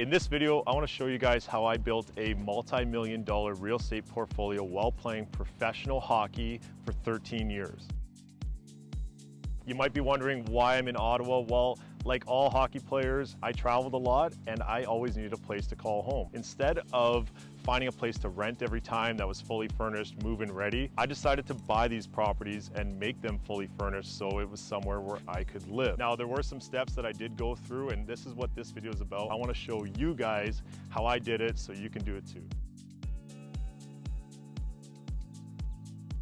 In this video, I want to show you guys how I built a multi-million-dollar real estate portfolio while playing professional hockey for 13 years. You might be wondering why I'm in Ottawa. Well, like all hockey players, I traveled a lot and I always needed a place to call home. Instead of finding a place to rent every time that was fully furnished, move-in ready, I decided to buy these properties and make them fully furnished so it was somewhere where I could live. Now, there were some steps that I did go through, and this is what this video is about. I want to show you guys how I did it so you can do it too.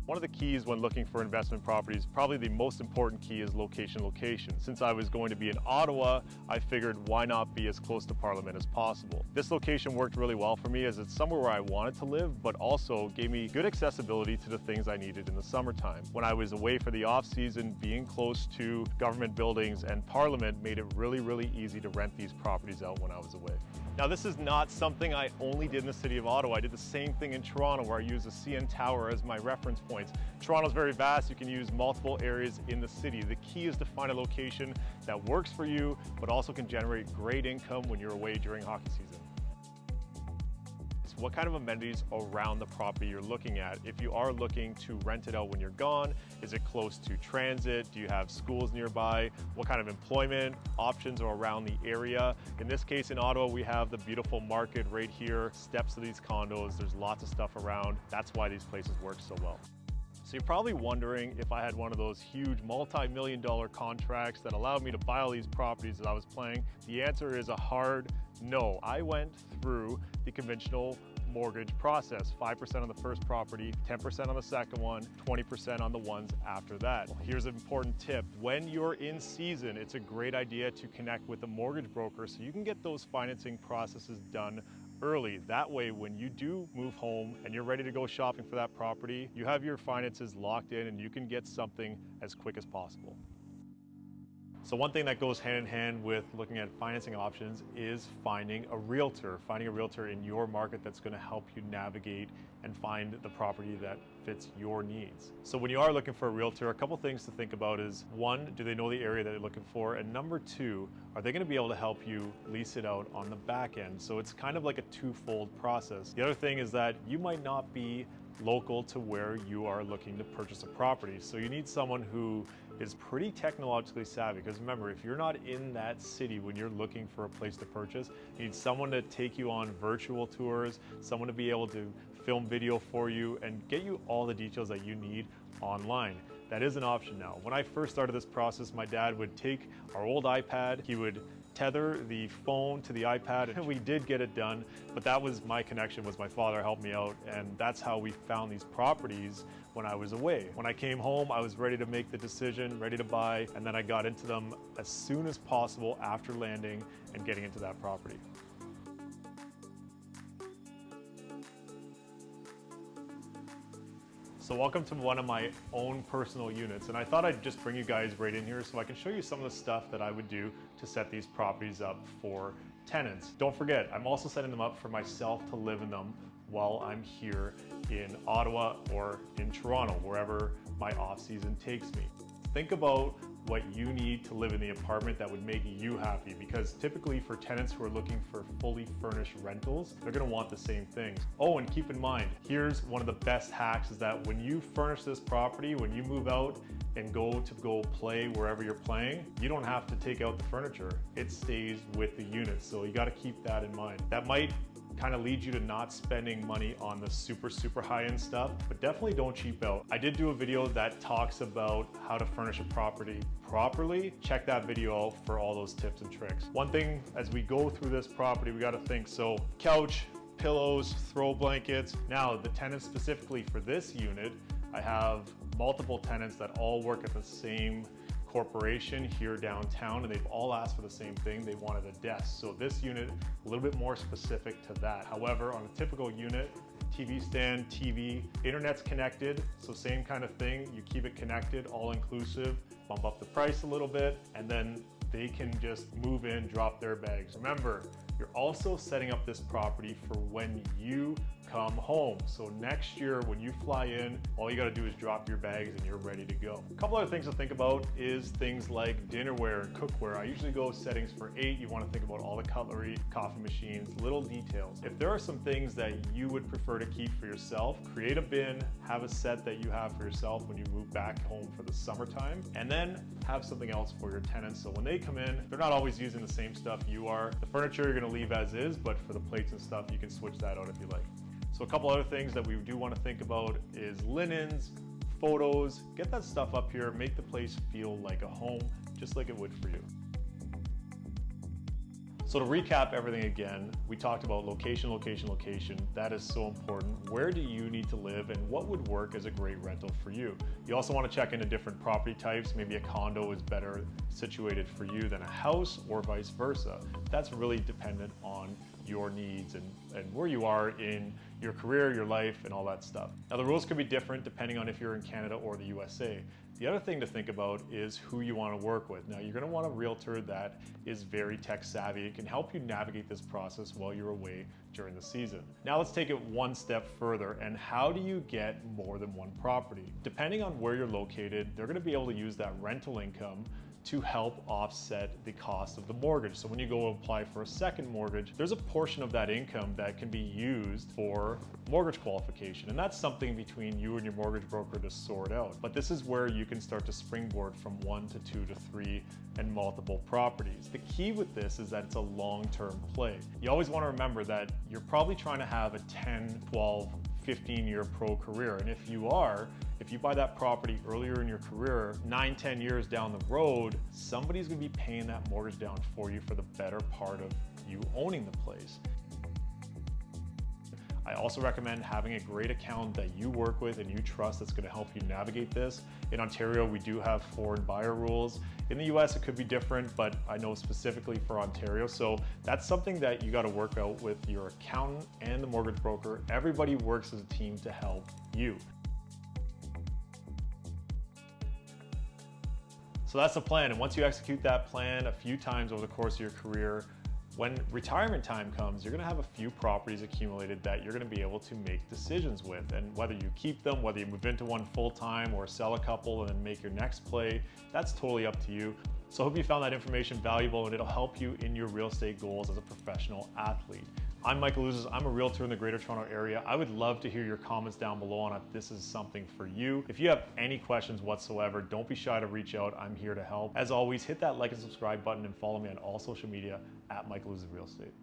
One of the keys when looking for investment properties, probably the most important key, is location. Since I was going to be in Ottawa, I figured why not be as close to Parliament as possible. This location worked really well for me as it's somewhere where I wanted to live, but also gave me good accessibility to the things I needed in the summertime. When I was away for the off season, being close to government buildings and Parliament made it really easy to rent these properties out when I was away. Now, this is not something I only did in the city of Ottawa. I did the same thing in Toronto, where I used the CN Tower as my reference point. Toronto's very vast. You can use multiple areas in the city. The key is to find a location that works for you, but also can generate great income when you're away during hockey season. So what kind of amenities around the property you're looking at? If you are looking to rent it out when you're gone, is it close to transit? Do you have schools nearby? What kind of employment options are around the area? In this case, in Ottawa, we have the beautiful market right here, steps to these condos. There's lots of stuff around. That's why these places work so well. So you're probably wondering if I had one of those huge multi-million-dollar contracts that allowed me to buy all these properties that I was playing. The answer is a hard no. I went through the conventional mortgage process, 5% on the first property, 10% on the second one, 20% on the ones after that. Well, here's an important tip. When you're in season, it's a great idea to connect with a mortgage broker so you can get those financing processes done early. That way, when you do move home and you're ready to go shopping for that property, you have your finances locked in and you can get something as quick as possible. So one thing that goes hand in hand with looking at financing options is finding a realtor in your market that's going to help you navigate and find the property that fits your needs. So when you are looking for a realtor, a couple things to think about is, one, do they know the area that you're looking for? And number two, are they going to be able to help you lease it out on the back end? So it's kind of like a twofold process. The other thing is that you might not be local to where you are looking to purchase a property. So you need someone who is pretty technologically savvy, because remember, if you're not in that city when you're looking for a place to purchase, you need someone to take you on virtual tours, someone to be able to film video for you and get you all the details that you need online. That is an option now. When I first started this process, my dad would take our old iPad, he would tether the phone to the iPad, and we did get it done, but that was my connection, was my father helped me out, and that's how we found these properties when I was away. When I came home, I was ready to make the decision, ready to buy, and then I got into them as soon as possible after landing and getting into that property. So welcome to one of my own personal units, and I thought I'd just bring you guys right in here so I can show you some of the stuff that I would do to set these properties up for tenants. Don't forget, I'm also setting them up for myself to live in them while I'm here in Ottawa or in Toronto, wherever my off season takes me. Think about what you need to live in the apartment that would make you happy, because typically for tenants who are looking for fully furnished rentals, they're going to want the same things. Oh, and keep in mind, here's one of the best hacks, is that when you furnish this property, when you move out and go play wherever you're playing, you don't have to take out the furniture. It stays with the unit. So you got to keep that in mind. That might kind of lead you to not spending money on the super high-end stuff, but definitely don't cheap out. I did do a video that talks about how to furnish a property properly. Check that video out for all those tips and tricks. One thing as we go through this property, we got to think, so couch, pillows, throw blankets. Now, the tenants specifically for this unit, I have multiple tenants that all work at the same corporation here downtown, and they've all asked for the same thing. They wanted a desk. So this unit, a little bit more specific to that. However, on a typical unit, TV stand, TV, internet's connected, so same kind of thing. You keep it connected, all inclusive, bump up the price a little bit, and then they can just move in, drop their bags. Remember, You're also setting up this property for when you come home. So next year when you fly in, all you gotta do is drop your bags and you're ready to go. A couple other things to think about is things like dinnerware and cookware. I usually go settings for 8. You wanna think about all the cutlery, coffee machines, little details. If there are some things that you would prefer to keep for yourself, create a bin, have a set that you have for yourself when you move back home for the summertime, and then have something else for your tenants. So when they come in, they're not always using the same stuff you are. The furniture you're gonna leave as is, but for the plates and stuff, you can switch that out if you like. So a couple other things that we do want to think about is linens, photos. Get that stuff up here, make the place feel like a home, just like it would for you. So to recap everything again, we talked about location, location, location. That is so important. Where do you need to live and what would work as a great rental for you? You also want to check into different property types. Maybe a condo is better situated for you than a house or vice versa. That's really dependent on your needs and where you are in your career, your life, and all that stuff. Now the rules could be different depending on if you're in Canada or the USA. The other thing to think about is who you want to work with. Now you're going to want a realtor that is very tech savvy. It can help you navigate this process while you're away during the season. Now let's take it one step further, and how do you get more than one property? Depending on where you're located, they're going to be able to use that rental income to help offset the cost of the mortgage. So when you go apply for a second mortgage, there's a portion of that income that can be used for mortgage qualification. And that's something between you and your mortgage broker to sort out. But this is where you can start to springboard from 1 to 2 to 3 and multiple properties. The key with this is that it's a long-term play. You always want to remember that you're probably trying to have a 10, 12, 15-year pro career. And if you buy that property earlier in your career, 9, 10 years down the road, somebody's gonna be paying that mortgage down for you for the better part of you owning the place. I also recommend having a great accountant that you work with and you trust that's gonna help you navigate this. In Ontario, we do have foreign buyer rules. In the US, it could be different, but I know specifically for Ontario. So that's something that you gotta work out with your accountant and the mortgage broker. Everybody works as a team to help you. So that's the plan, and once you execute that plan a few times over the course of your career, when retirement time comes, you're gonna have a few properties accumulated that you're gonna be able to make decisions with. And whether you keep them, whether you move into one full-time or sell a couple and then make your next play, that's totally up to you. So I hope you found that information valuable and it'll help you in your real estate goals as a professional athlete. I'm Michael Ouzas. I'm a realtor in the Greater Toronto Area. I would love to hear your comments down below on if this is something for you. If you have any questions whatsoever, don't be shy to reach out. I'm here to help. As always, hit that like and subscribe button and follow me on all social media at Michael Ouzas Real Estate.